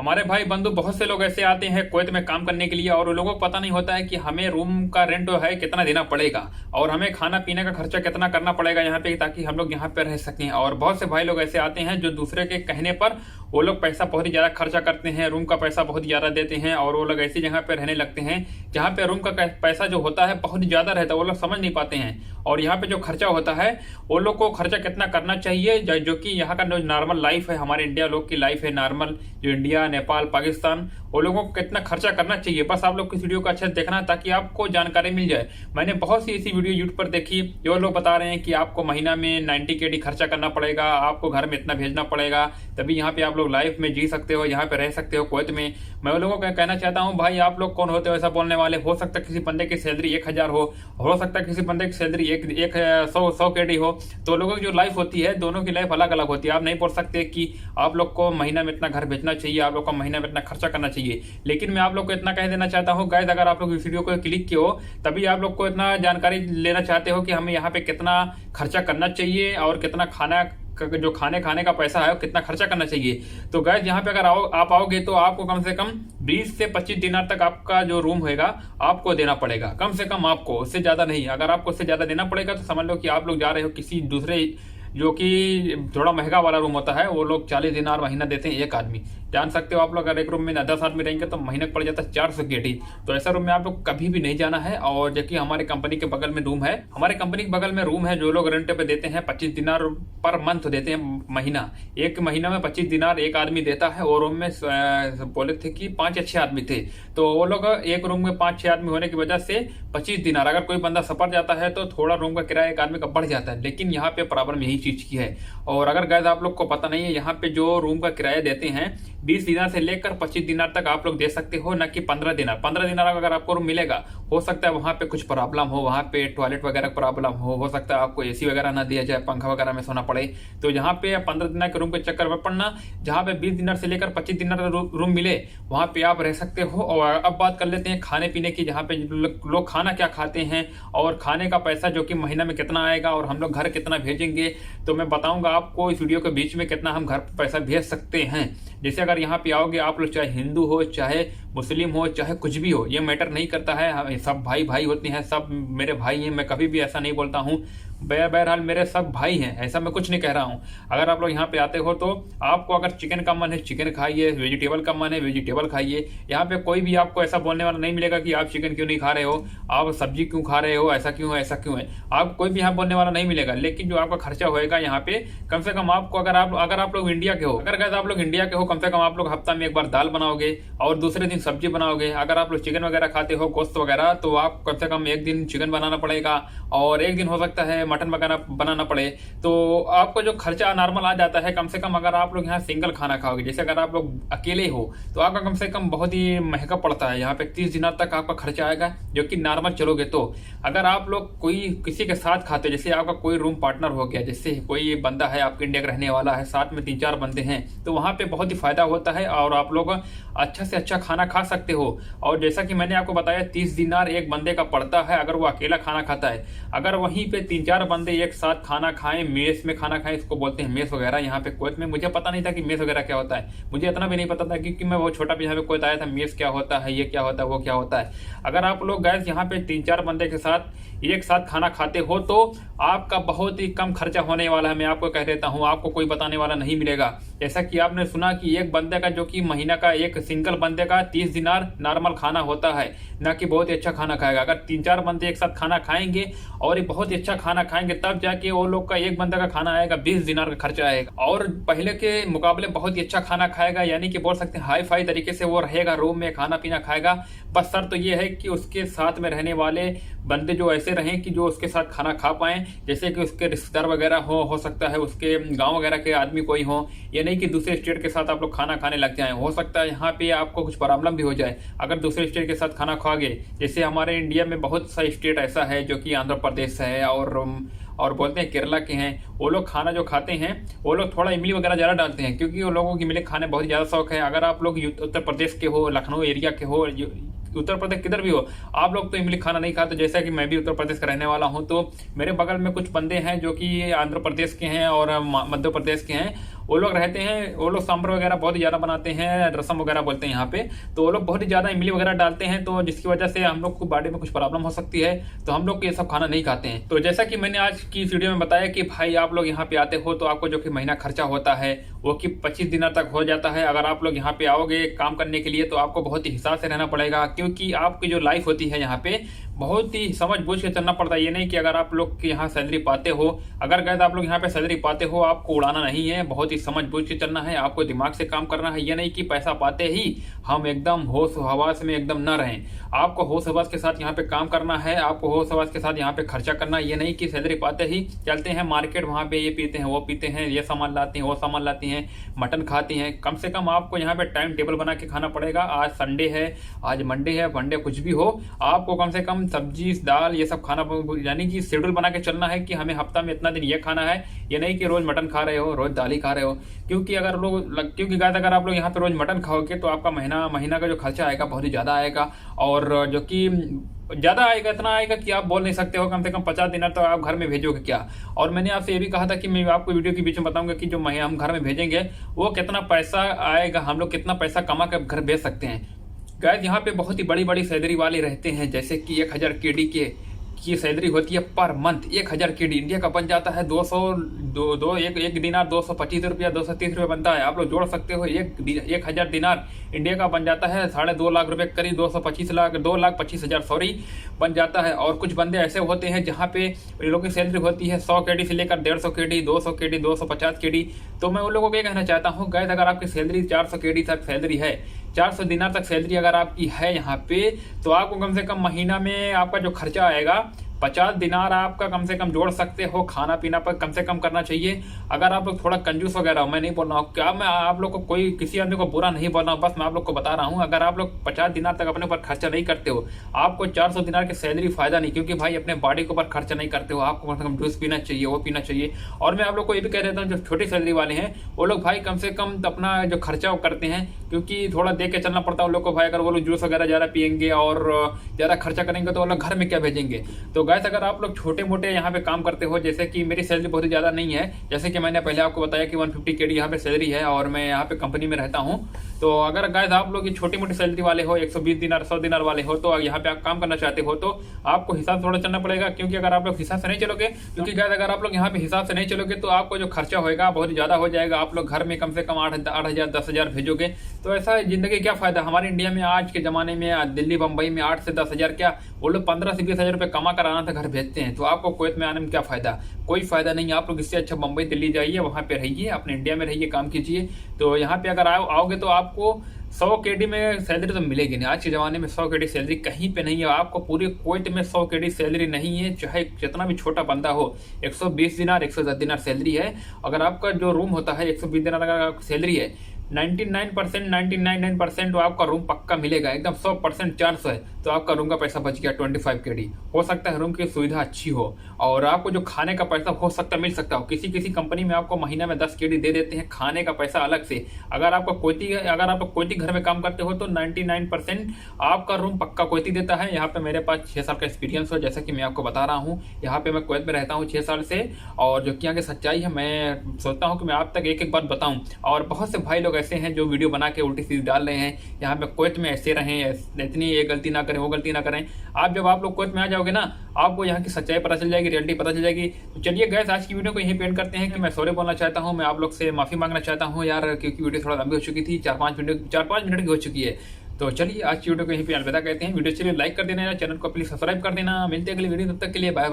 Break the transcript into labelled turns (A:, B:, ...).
A: हमारे भाई बंधु बहुत से लोग ऐसे आते हैं कुवैत में काम करने के लिए और उन लोगों को पता नहीं होता है कि हमें रूम का रेंट जो है कितना देना पड़ेगा और हमें खाना पीने का खर्चा कितना करना पड़ेगा यहाँ पे, ताकि हम लोग यहाँ पे रह सकें। और बहुत से भाई लोग ऐसे आते हैं जो दूसरे के कहने पर वो लोग पैसा बहुत ही ज्यादा खर्चा करते हैं, रूम का पैसा बहुत ही ज्यादा देते हैं और वो लोग ऐसी जगह पे रहने लगते हैं जहाँ पे रूम का पैसा जो होता है बहुत ही ज्यादा रहता है। वो लोग समझ नहीं पाते हैं और यहाँ पे जो खर्चा होता है वो लोग को खर्चा कितना करना चाहिए, जो कि यहाँ का जो नॉर्मल लाइफ है, हमारे इंडिया लोग की लाइफ है नॉर्मल, जो इंडिया नेपाल पाकिस्तान, वो लोगों को कितना खर्चा करना चाहिए। बस आप लोग इस वीडियो को अच्छे से देखना ताकि आपको जानकारी मिल जाए। मैंने बहुत सी ऐसी वीडियो यूट्यूब पर देखी जो लोग बता रहे हैं कि आपको महीना में 90 KD खर्चा करना पड़ेगा, आपको घर में इतना भेजना पड़ेगा, तभी यहाँ पे आप लोग लाइफ में जी सकते हो, यहाँ पे रह सकते हो कुवैत में। मैं उन लोगों को कहना चाहता हूँ, भाई आप लोग कौन होते हो ऐसा बोलने वाले। हो सकता है किसी बंदे की सैलरी 1000 हो सकता है किसी बंदे की सैलरी 100 KD हो। तो लोगों की जो लाइफ होती है दोनों की लाइफ अलग अलग होती है। आप नहीं बोल सकते कि आप लोग को महीना में इतना घर भेजना चाहिए, आप लोग को महीना में इतना खर्चा करना चाहिए। लेकिन मैं आप लोग को इतना कह देना चाहता हूँ गाइस, अगर आप लोग इस वीडियो को क्लिक किए हो तभी आप लोग को इतना जानकारी लेना चाहते हो कि हमें यहाँ पे कितना खर्चा करना चाहिए और कितना खाना जो खाने का पैसा है कितना खर्चा करना चाहिए। तो गाइस यहाँ पे अगर आप आओगे तो आपको कम से कम 20 से 25 दिनार तक आपका जो रूम होगा आपको देना पड़ेगा, कम से कम आपको, उससे ज्यादा नहीं। अगर आपको उससे ज्यादा देना पड़ेगा तो समझ लो कि आप लोग जा रहे हो किसी दूसरे जो कि थोड़ा महंगा वाला रूम होता है, वो लोग 40 दिनार महीना देते हैं एक आदमी। जान सकते हो आप लोग, अगर एक रूम में 10 आदमी रहेंगे तो महीने पड़ जाता है 400 KD। तो ऐसा रूम में आप लोग कभी भी नहीं जाना है। और जबकि हमारे कंपनी के बगल में रूम है, हमारे कंपनी के बगल में रूम है, जो लोग रेंट पे देते हैं 25 दिनार पर मंथ देते हैं महीना। एक महीना में 25 दिनार एक आदमी देता है और रूम में बोले थे कि 5 या 6 आदमी थे, तो वो लोग एक रूम में 5-6 आदमी होने की वजह से 25 दिनार। अगर कोई बंदा सफर जाता है तो थोड़ा रूम का किराया एक आदमी का बढ़ जाता है, लेकिन यहाँ पे प्रॉब्लम यही चीज की है। और अगर गाइस आप लोग को पता नहीं है, यहाँ पे जो रूम का किराया देते हैं 20 दिनार से लेकर 25 दिनार तक आप लोग दे सकते हो, न कि 15 दिनार। 15 दिनार अगर आपको रूम मिलेगा, हो सकता है वहां पे कुछ प्रॉब्लम हो, वहां पे टॉयलेट वगैरह प्रॉब्लम हो सकता है आपको AC वगैरह ना दिया जाए, पंखा वगैरह में सोना पड़े। तो यहाँ पे 15 दिनार के रूम के चक्कर में पड़ना, जहाँ पे 20 दिनार से लेकर 25 दिनार रूम मिले वहां पे आप रह सकते हो। और अब बात कर लेते हैं खाने पीने की, जहाँ पे लोग खाना क्या खाते हैं और खाने का पैसा जो कि महीना में कितना आएगा और हम लोग घर कितना भेजेंगे। तो मैं बताऊंगा आपको इस वीडियो के बीच में कितना हम घर पैसा भेज सकते हैं। जैसे अगर यहाँ पे आओगे आप लोग, चाहे हिंदू हो चाहे मुस्लिम हो चाहे कुछ भी हो, ये मैटर नहीं करता है, सब भाई भाई होते हैं, सब मेरे भाई हैं। मैं कभी भी ऐसा नहीं बोलता हूँ, बहरहाल मेरे सब भाई हैं, ऐसा मैं कुछ नहीं कह रहा हूँ। अगर आप लोग यहाँ पे आते हो तो आपको अगर चिकन का मन है चिकन खाइए, वेजिटेबल का मन है वेजिटेबल खाइए। यहाँ पे कोई भी आपको ऐसा बोलने वाला नहीं मिलेगा कि आप चिकन क्यों नहीं खा रहे हो, आप सब्जी क्यों खा रहे हो, ऐसा क्यों है ऐसा क्यों है, आप कोई भी यहाँ बोलने वाला नहीं मिलेगा। लेकिन जो आपका खर्चा होएगा यहाँ पे, कम से कम आपको, अगर आप लोग इंडिया के हो, अगर आप लोग इंडिया के हो, कम से कम आप लोग हफ्ता में एक बार दाल बनाओगे और दूसरे दिन सब्जी बनाओगे। अगर आप लोग चिकन वगैरह खाते हो, गोश्त वगैरह, तो आप कम से कम एक दिन चिकन बनाना पड़ेगा और एक दिन हो सकता है मटन वगैरह बनाना पड़े। तो आपको जो खर्चा नॉर्मल आ जाता है, कम से कम अगर आप लोग यहाँ सिंगल खाना खाओगे, जैसे अगर आप लोग अकेले हो तो आपका कम से कम बहुत ही महंगा पड़ता है। यहाँ पे 30 दिनार तक आपका खर्चा आएगा, जो कि नॉर्मल चलोगे तो। अगर आप लोग कोई किसी के साथ खाते, जैसे आपका कोई रूम पार्टनर हो गया, जैसे कोई बंदा है आपके इंडिया का रहने वाला है, साथ में 3-4 बंदे हैं, तो वहां पे बहुत ही फायदा होता है और आप लोग अच्छा से अच्छा खाना खा सकते हो। और जैसा कि मैंने आपको बताया 30 दिनार एक बंदे का पड़ता है अगर वो अकेला खाना खाता है। अगर वहीं पे 3-4 बंदे एक साथ खाना खाएं, मेस में खाना खाएं, इसको बोलते हैं मेस वगैरह यहाँ पे कुवैत में। मुझे पता नहीं था कि मेस वगैरह क्या होता है, मुझे इतना भी नहीं पता था क्योंकि मैं बहुत छोटा भी यहाँ पे कुवैत आया था। मेस क्या होता है, ये क्या होता है, वो क्या होता है। अगर आप लोग गैस यहाँ पे 3-4 बंदे के साथ एक साथ खाना खाते हो तो आपका बहुत ही कम खर्चा होने वाला है। मैं आपको कह देता हूँ, आपको कोई बताने वाला नहीं मिलेगा। जैसा कि आपने सुना कि एक बंदे का, जो कि महीना का एक सिंगल बंदे का 30 दिनार नॉर्मल खाना होता है, ना कि बहुत ही अच्छा खाना खाएगा। अगर 3-4 बंदे एक साथ खाना खाएंगे और ये बहुत ही अच्छा खाना खाएंगे, तब जाके वो लोग का एक बंदे का खाना आएगा 20 दिनार का खर्चा आएगा और पहले के मुकाबले बहुत ही अच्छा खाना खाएगा। यानी कि बोल सकते हैं हाई फाई तरीके से वो रहेगा, रूम में खाना पीना खाएगा। बस शर्त तो ये है कि उसके साथ में रहने वाले बंदे जो ऐसे रहें कि जो उसके साथ खाना खा पाएं, जैसे कि उसके रिश्तेदार वगैरह हो सकता है उसके गांव वगैरह के आदमी कोई हो। ये नहीं कि दूसरे स्टेट के साथ आप लोग खाना खाने लग जाएं, हो सकता है यहाँ पे आपको कुछ प्रॉब्लम भी हो जाए अगर दूसरे स्टेट के साथ खाना खाओगे। जैसे हमारे इंडिया में बहुत सा स्टेट ऐसा है जो कि आंध्र प्रदेश है और बोलते हैं केरला के हैं। वो लोग खाना जो खाते हैं वो लोग थोड़ा इमली वगैरह ज़्यादा डालते हैं, क्योंकि वो लोगों की इमली खाने बहुत ज़्यादा शौक है। अगर आप लोग उत्तर प्रदेश के हो, लखनऊ एरिया के हो, उत्तर प्रदेश किधर भी हो, आप लोग तो इमली खाना नहीं खाते। जैसा कि मैं भी उत्तर प्रदेश का रहने वाला हूं, तो मेरे बगल में कुछ बंदे हैं जो कि आंध्र प्रदेश के हैं और मध्य प्रदेश के हैं। वो लोग रहते हैं, वो लोग सांभर वगैरह बहुत ही ज़्यादा बनाते हैं, रसम वगैरह बोलते हैं यहाँ पे, तो वो लोग बहुत ही ज़्यादा इमली वगैरह डालते हैं, तो जिसकी वजह से हम लोग को बॉडी में कुछ प्रॉब्लम हो सकती है, तो हम लोग ये सब खाना नहीं खाते हैं। तो जैसा कि मैंने आज की इस वीडियो में बताया कि भाई आप लोग यहाँ पे आते हो तो आपको जो कि महीना खर्चा होता है वो कि 25 दिनों तक हो जाता है। अगर आप लोग यहाँ पे आओगे काम करने के लिए तो आपको बहुत ही हिसाब से रहना पड़ेगा, क्योंकि आपकी जो लाइफ होती है यहाँ पे बहुत ही समझ बूझ के चलना पड़ता है। ये नहीं कि अगर आप लोग यहाँ सैलरी पाते हो, अगर गैस आप लोग यहाँ पे सैलरी पाते हो, आपको उड़ाना नहीं है, बहुत ही समझ बूझ के चलना है, आपको दिमाग से काम करना है। ये नहीं कि पैसा पाते ही हम एकदम होश हवास में एकदम न रहें, आपको होश हवास के साथ यहाँ पे काम करना है, आपको होश हवास के साथ यहाँ पे खर्चा करना है। ये नहीं कि सैलरी पाते ही चलते हैं मार्केट, वहाँ पे ये पीते हैं वो पीते हैं, ये सामान लाती हैं वो सामान लाती हैं, मटन खाती हैं। कम से कम आपको यहाँ पे टाइम टेबल बना के खाना पड़ेगा। आज संडे है, आज मंडे है, वनडे कुछ भी हो, आपको कम से कम सब्जी दाल ये सब खाना, यानी कि शेड्यूल बना के चलना है कि हमें हफ्ता में इतना दिन ये खाना है। ये नहीं कि रोज मटन खा रहे हो, रोज दाल ही खा रहे हो। क्योंकि अगर आप लोग यहाँ पे रोज मटन खाओगे तो आपका महीना का जो खर्चा आएगा बहुत ही ज्यादा आएगा, और जो कि ज्यादा आएगा, इतना आएगा कि आप बोल नहीं सकते हो। कम से कम 50 दिन तो आप घर में भेजोगे क्या। और मैंने आपसे ये भी कहा था कि मैं आपको वीडियो के बीच में बताऊंगा कि जो हम घर में भेजेंगे वो कितना पैसा आएगा, हम लोग कितना पैसा कमा कर घर भेज सकते हैं। गाइस यहाँ पे बहुत ही बड़ी बड़ी सैलरी वाले रहते हैं, जैसे कि 1000 केडी की सैलरी होती है पर मंथ। 1000 केडी इंडिया का बन जाता है 1 दिनार 225 रुपया, 230 रुपया बनता है। आप लोग जोड़ सकते हो, 1000 दिनार इंडिया का बन जाता है 2.5 लाख रुपए करीब, 2,25,000 सॉरी बन जाता है। और कुछ बंदे ऐसे होते हैं जहाँ पे लोगों की सैलरी होती है 100 केडी से लेकर 150 केडी, 200 केडी, 250 केडी। तो मैं उन लोगों को ये कहना चाहता हूँ गाइस, अगर आपकी सैलरी 400 केडी तक सैलरी है, 400 दिनार तक सैलरी अगर आपकी है यहाँ पे, तो आपको कम से कम महीना में आपका जो खर्चा आएगा 50 दिनार आपका कम से कम जोड़ सकते हो। खाना पीना पर कम से कम करना चाहिए। अगर आप लोग थोड़ा कंजूस वगैरह हो, मैं नहीं बोल रहा हूँ क्या, मैं आप लोग को कोई किसी आदमी को बुरा नहीं बोल रहा हूँ, बस मैं आप लोग को बता रहा हूँ। अगर आप लोग 50 दिनार तक अपने ऊपर खर्चा नहीं करते हो, आपको 400 दिनार की सैलरी फायदा नहीं, क्योंकि भाई अपने बॉडी के ऊपर खर्चा नहीं करते हो। आपको कम से कम जूस पीना चाहिए, वो पीना चाहिए। और मैं आप लोग को ये भी कह देता हूँ, जो छोटी सैलरी वाले हैं वो लोग भाई कम से कम अपना जो खर्चा करते हैं, क्योंकि थोड़ा देख के चलना पड़ता है उन लोग को भाई। अगर वो लोग जूस वगैरह ज़्यादा पियेंगे और ज़्यादा खर्चा करेंगे तो वो लोग घर में क्या भेजेंगे। तो गाइस अगर आप लोग छोटे मोटे यहाँ पे काम करते हो, जैसे कि मेरी सैलरी बहुत ही ज़्यादा नहीं है, जैसे कि मैंने पहले आपको बताया कि 150 केडी यहाँ पे सैलरी है और मैं यहाँ पे कंपनी में रहता हूँ। तो अगर गाइस आप लोग ये छोटी मोटी सैलरी वाले हो, 120 दिनार 100 दिनार वाले हो, तो यहाँ पे आप काम करना चाहते हो तो आपको हिसाब थोड़ा चलना पड़ेगा। क्योंकि अगर आप लोग हिसाब से नहीं चलोगे, क्योंकि गाइस अगर आप लोग यहाँ पे हिसाब से नहीं चलोगे तो आपको जो खर्चा होगा बहुत ज़्यादा हो जाएगा। आप लोग घर में कम से कम 8,000 10,000 भेजोगे, तो ऐसा जिंदगी क्या फायदा। हमारे इंडिया में आज के जमाने में दिल्ली बम्बई में 8 से 10,000 क्या, वो लोग 15 से 20,000 रुपये कमा कर आना था घर भेजते हैं। तो आपको कुवैत में आने में क्या फायदा, कोई फायदा नहीं। आप लोग इससे अच्छा मुंबई दिल्ली जाइए, वहाँ पे रहिए, अपने इंडिया में रहिए, काम कीजिए। तो यहाँ पे अगर आओगे तो आपको 100 केडी में सैलरी तो मिलेगी नहीं। आज के ज़माने में 100 केडी सैलरी कहीं पे नहीं है। आपको पूरे कुवैत में 100 केडी सैलरी नहीं है, चाहे जितना भी छोटा बंदा हो। 120 दिनार 110 दिनार सैलरी है। अगर आपका जो रूम होता है 120 दिनार अगर सैलरी है, 99% तो आपका रूम पक्का मिलेगा, एकदम 100% चांस है। तो आपका रूम का पैसा बच गया 25 केडी। हो सकता है रूम की सुविधा अच्छी हो, और आपको जो खाने का पैसा हो सकता है मिल सकता हो। किसी कंपनी में आपको महीना में 10 केडी दे देते हैं खाने का पैसा अलग से। अगर आप कोई घर में काम करते हो तो 99% आपका रूम पक्का कोई देता है। यहाँ पे मेरे पास 6 साल का एक्सपीरियंस हो, जैसा कि मैं आपको बता रहा हूँ। यहाँ पे मैं कुवैत में रहता हूँ 6 साल से, और जो कि यहाँ की सच्चाई है, मैं सोचता हूँ कि मैं आप तक एक एक बात बताऊँ। और बहुत से भाई लोग ऐसे हैं जो वीडियो बना के उल्टी सीधी डाल रहे हैं, यहाँ पे कुवैत में ऐसे रहें, इतनी ये गलती ना करें, वो गलती ना करें। जब आप लोग कुवैत में आ जाओगे ना, आपको यहाँ की सच्चाई पता चल जाएगी, रियलिटी पता चल जाएगी। तो चलिए गाइस, आज की वीडियो को यहीं पे एंड करते हैं। कि मैं सॉरी बोलना चाहता हूँ, मैं आप लोग से माफी मांगना चाहता हूँ यार, क्योंकि वीडियो थोड़ा लंबी हो चुकी थी, 4-5 मिनट की हो चुकी है। तो चलिए आज की वीडियो को यहीं पे अलविदा कहते हैं। वीडियो चलिए लाइक कर देना, चैनल को प्लीज सब्सक्राइब कर देना। मिलते हैं अगली वीडियो, तब तक के लिए बाय।